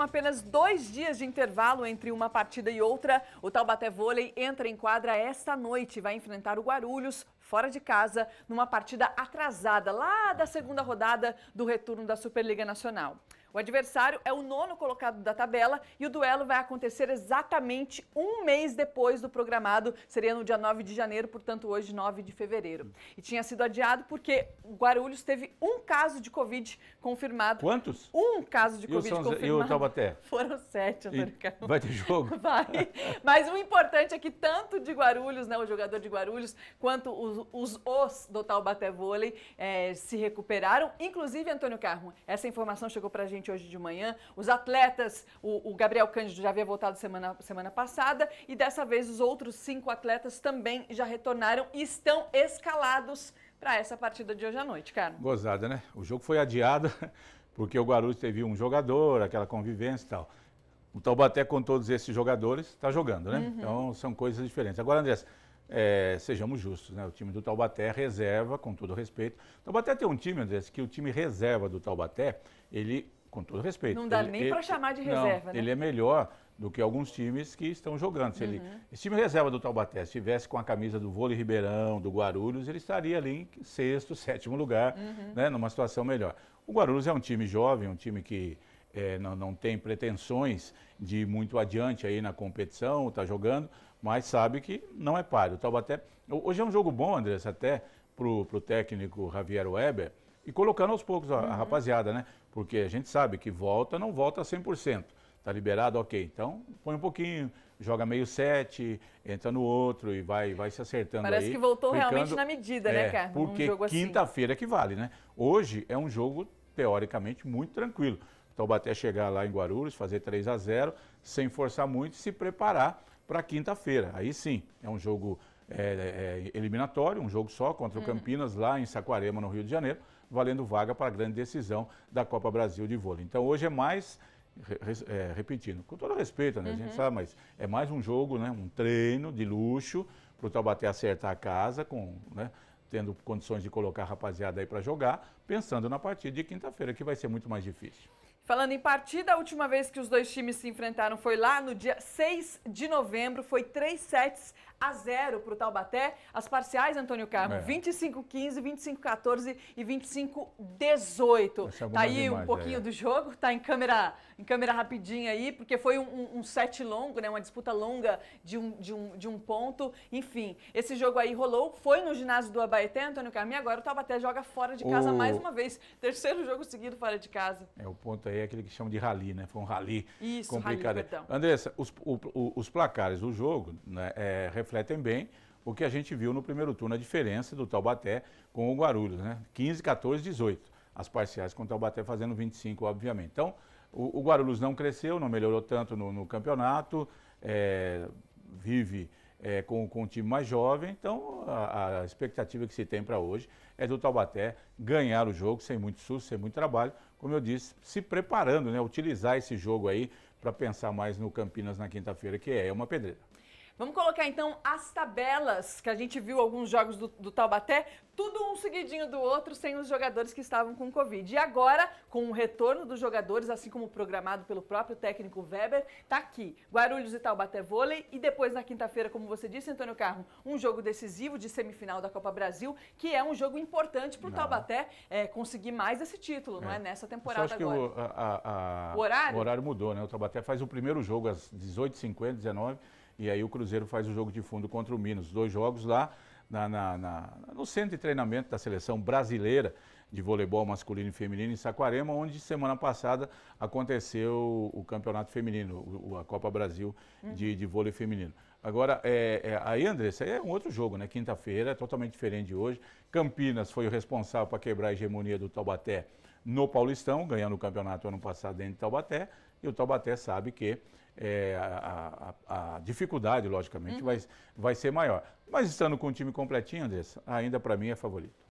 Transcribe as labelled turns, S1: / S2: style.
S1: apenas 2 dias de intervalo entre uma partida e outra, o Taubaté Vôlei entra em quadra esta noite e vai enfrentar o Guarulhos, fora de casa, numa partida atrasada, lá da segunda rodada do retorno da Superliga Nacional. O adversário é o 9º colocado da tabela e o duelo vai acontecer exatamente um mês depois do programado, seria no dia 9 de janeiro, portanto hoje 9 de fevereiro. E tinha sido adiado porque o Guarulhos teve um caso de Covid confirmado.
S2: Quantos?
S1: Um caso de Covid confirmado.
S2: E o Taubaté?
S1: Foram 7, Antônio Carlos.
S2: Vai ter jogo?
S1: Vai. Mas o importante é que tanto de Guarulhos, né, o jogador de Guarulhos, quanto os do Taubaté Vôlei se recuperaram. Inclusive, Antônio Carmo, essa informação chegou pra gente hoje de manhã. Os atletas, o Gabriel Cândido já havia voltado semana passada e dessa vez os outros 5 atletas também já retornaram e estão escalados para essa partida de hoje à noite, cara.
S2: Gozada, né? O jogo foi adiado porque o Guarulhos teve um jogador, aquela convivência e tal. O Taubaté, com todos esses jogadores, está jogando, né?
S1: Uhum.
S2: Então são coisas diferentes. Agora, André, sejamos justos, né? O time do Taubaté reserva, com todo respeito. O Taubaté tem um time, André, que o time reserva do Taubaté, ele, com todo respeito.
S1: Não dá nem para chamar de reserva,
S2: não,
S1: né?
S2: Ele é melhor do que alguns times que estão jogando. Se esse time reserva do Taubaté, se estivesse com a camisa do Vôlei Ribeirão, do Guarulhos, ele estaria ali em 6º, 7º lugar, né? Numa situação melhor. O Guarulhos é um time jovem, um time que não tem pretensões de ir muito adiante aí na competição, está jogando, mas sabe que não é páreo. O Taubaté, hoje é um jogo bom, André, até para o técnico Javier Weber, e colocando aos poucos a rapaziada, né? Porque a gente sabe que não volta 100%. Tá liberado, ok. Então, põe um pouquinho, joga meio 7, entra no outro e vai se acertando.
S1: Parece
S2: aí,
S1: que voltou realmente na medida, né, cara?
S2: Porque quinta-feira que vale, né? Hoje é um jogo, teoricamente, muito tranquilo. O Taubaté chegar lá em Guarulhos, fazer 3-0, sem forçar muito e se preparar para quinta-feira. Aí sim, é um jogo eliminatório, um jogo só contra o Campinas, lá em Saquarema, no Rio de Janeiro, valendo vaga para a grande decisão da Copa Brasil de vôlei. Então hoje é mais, repetindo, com todo respeito, né? A gente sabe, mas é mais um jogo, né? Um treino de luxo para o Taubaté acertar a casa, né? Tendo condições de colocar a rapaziada aí para jogar, pensando na partida de quinta-feira, que vai ser muito mais difícil.
S1: Falando em partida, a última vez que os dois times se enfrentaram foi lá no dia 6 de novembro, foi 3-0 para o Taubaté. As parciais, Antônio Carmo, 25-15, 25-14 e 25-18. Tá aí um pouquinho do jogo, tá em câmera rapidinha aí, porque foi um set longo, né? Uma disputa longa de um ponto. Enfim, esse jogo aí rolou, foi no ginásio do Abaeté, Antônio Carmo, e agora o Taubaté joga fora de casa mais uma vez. 3º jogo seguido fora de casa.
S2: O ponto aí é aquele que chamam de rally, né? Foi um rally complicado.
S1: Rally, perdão.
S2: Andressa, os placares do jogo, né, refletem bem o que a gente viu no primeiro turno, a diferença do Taubaté com o Guarulhos, né? 15, 14, 18. As parciais com o Taubaté fazendo 25, obviamente. Então, o Guarulhos não cresceu, não melhorou tanto no campeonato, vive com um time mais jovem, então a expectativa que se tem para hoje é do Taubaté ganhar o jogo sem muito susto, sem muito trabalho, como eu disse, se preparando, né? Utilizar esse jogo aí para pensar mais no Campinas na quinta-feira, que é uma pedreira.
S1: Vamos colocar então as tabelas, que a gente viu alguns jogos do Taubaté, tudo um seguidinho do outro, sem os jogadores que estavam com Covid. E agora, com o retorno dos jogadores, assim como programado pelo próprio técnico Weber, tá aqui, Guarulhos e Taubaté Vôlei, e depois na quinta-feira, como você disse, Antônio Carmo, um jogo decisivo de semifinal da Copa Brasil, que é um jogo importante para o Taubaté conseguir mais esse título, não é? Nessa temporada agora.
S2: O horário mudou, né? O Taubaté faz o primeiro jogo às 18h50, 19h, e aí o Cruzeiro faz o jogo de fundo contra o Minas. 2 jogos lá no centro de treinamento da seleção brasileira de voleibol masculino e feminino em Saquarema, onde semana passada aconteceu o campeonato feminino, a Copa Brasil de vôlei feminino. Agora, aí, Andressa, é um outro jogo, né? Quinta-feira, é totalmente diferente de hoje. Campinas foi o responsável para quebrar a hegemonia do Taubaté no Paulistão, ganhando o campeonato ano passado dentro de Taubaté, e o Taubaté sabe que a dificuldade, logicamente, vai ser maior. Mas estando com o time completinho, Andressa, ainda para mim é favorito.